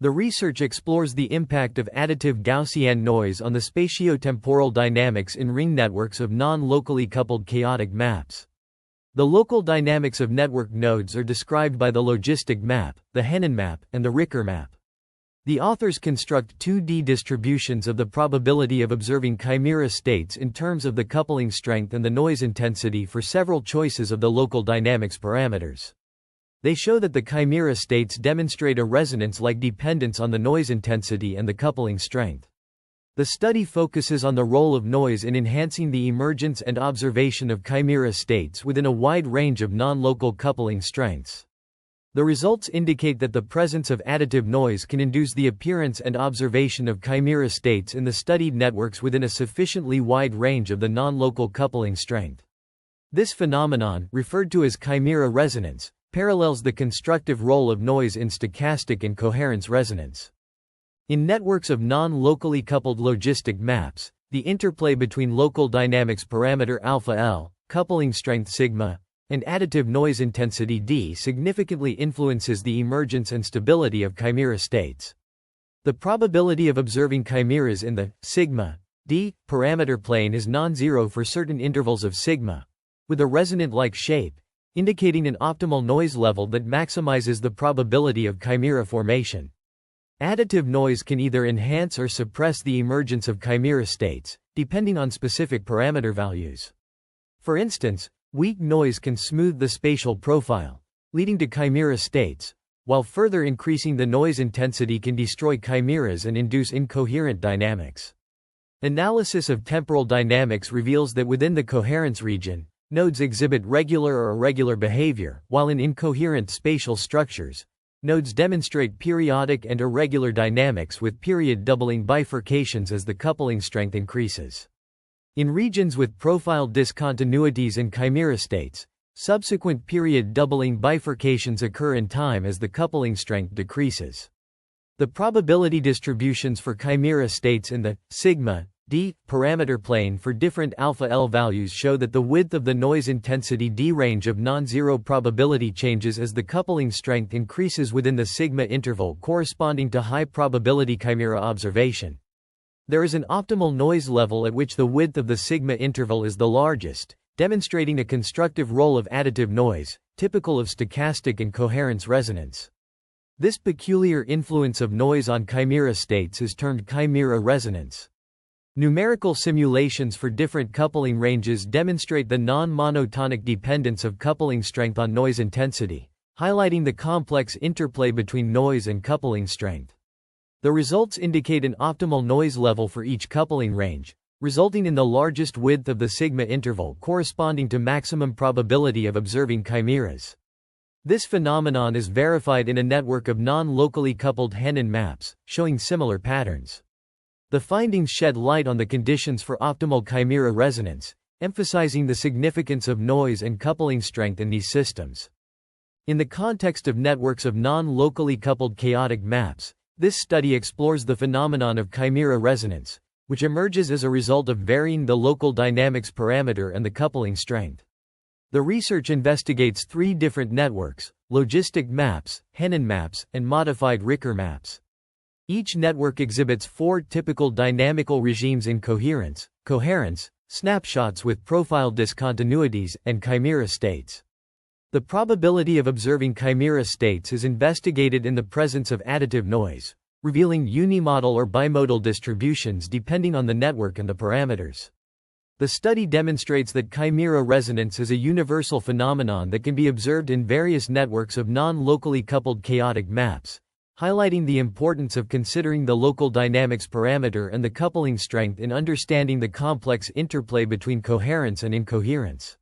The research explores the impact of additive Gaussian noise on the spatio-temporal dynamics in ring networks of non-locally coupled chaotic maps. The local dynamics of network nodes are described by the logistic map, the Henon map, and the Ricker map. The authors construct 2D distributions of the probability of observing chimera states in terms of the coupling strength and the noise intensity for several choices of the local dynamics parameters. They show that the chimera states demonstrate a resonance-like dependence on the noise intensity and the coupling strength. The study focuses on the role of noise in enhancing the emergence and observation of chimera states within a wide range of non-local coupling strengths. The results indicate that the presence of additive noise can induce the appearance and observation of chimera states in the studied networks within a sufficiently wide range of the non-local coupling strength. This phenomenon, referred to as chimera resonance, parallels the constructive role of noise in stochastic and coherence resonance. In networks of non-locally coupled logistic maps, the interplay between local dynamics parameter alpha L, coupling strength sigma, and additive noise intensity d significantly influences the emergence and stability of chimera states. The probability of observing chimeras in the sigma d parameter plane is non-zero for certain intervals of sigma, with a resonant-like shape, indicating an optimal noise level that maximizes the probability of chimera formation. Additive noise can either enhance or suppress the emergence of chimera states, depending on specific parameter values. For instance, weak noise can smooth the spatial profile, leading to chimera states, while further increasing the noise intensity can destroy chimeras and induce incoherent dynamics. Analysis of temporal dynamics reveals that within the coherence region, nodes exhibit regular or irregular behavior, while in incoherent spatial structures, nodes demonstrate periodic and irregular dynamics with period doubling bifurcations as the coupling strength increases. In regions with profile discontinuities and chimera states, subsequent period doubling bifurcations occur in time as the coupling strength decreases. The probability distributions for chimera states in the sigma d parameter plane for different alpha L values show that the width of the noise intensity d range of non-zero probability changes as the coupling strength increases within the sigma interval corresponding to high probability chimera observation. There is an optimal noise level at which the width of the sigma interval is the largest, demonstrating a constructive role of additive noise, typical of stochastic and coherence resonance. This peculiar influence of noise on chimera states is termed chimera resonance. Numerical simulations for different coupling ranges demonstrate the non-monotonic dependence of coupling strength on noise intensity, highlighting the complex interplay between noise and coupling strength. The results indicate an optimal noise level for each coupling range, resulting in the largest width of the sigma interval corresponding to maximum probability of observing chimeras. This phenomenon is verified in a network of non-locally coupled Henon maps, showing similar patterns. The findings shed light on the conditions for optimal chimera resonance, emphasizing the significance of noise and coupling strength in these systems. In the context of networks of non-locally coupled chaotic maps, this study explores the phenomenon of chimera resonance, which emerges as a result of varying the local dynamics parameter and the coupling strength. The research investigates three different networks: logistic maps, Henon maps, and modified Ricker maps. Each network exhibits four typical dynamical regimes in coherence, snapshots with profile discontinuities, and chimera states. The probability of observing chimera states is investigated in the presence of additive noise, revealing unimodal or bimodal distributions depending on the network and the parameters. The study demonstrates that chimera resonance is a universal phenomenon that can be observed in various networks of non-locally coupled chaotic maps, highlighting the importance of considering the local dynamics parameter and the coupling strength in understanding the complex interplay between coherence and incoherence.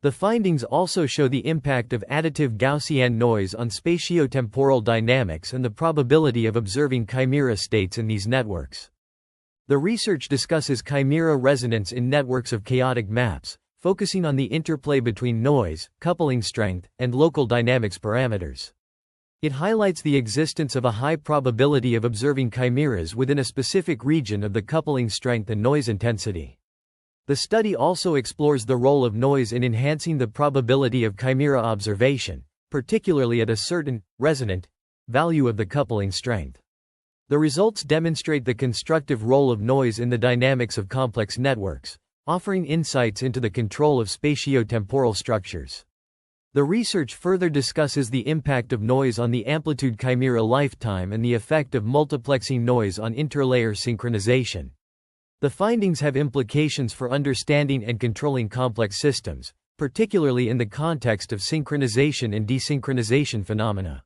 The findings also show the impact of additive Gaussian noise on spatio-temporal dynamics and the probability of observing chimera states in these networks. The research discusses chimera resonance in networks of chaotic maps, focusing on the interplay between noise, coupling strength, and local dynamics parameters. It highlights the existence of a high probability of observing chimeras within a specific region of the coupling strength and noise intensity. The study also explores the role of noise in enhancing the probability of chimera observation, particularly at a certain, resonant, value of the coupling strength. The results demonstrate the constructive role of noise in the dynamics of complex networks, offering insights into the control of spatio-temporal structures. The research further discusses the impact of noise on the amplitude chimera lifetime and the effect of multiplexing noise on interlayer synchronization. The findings have implications for understanding and controlling complex systems, particularly in the context of synchronization and desynchronization phenomena.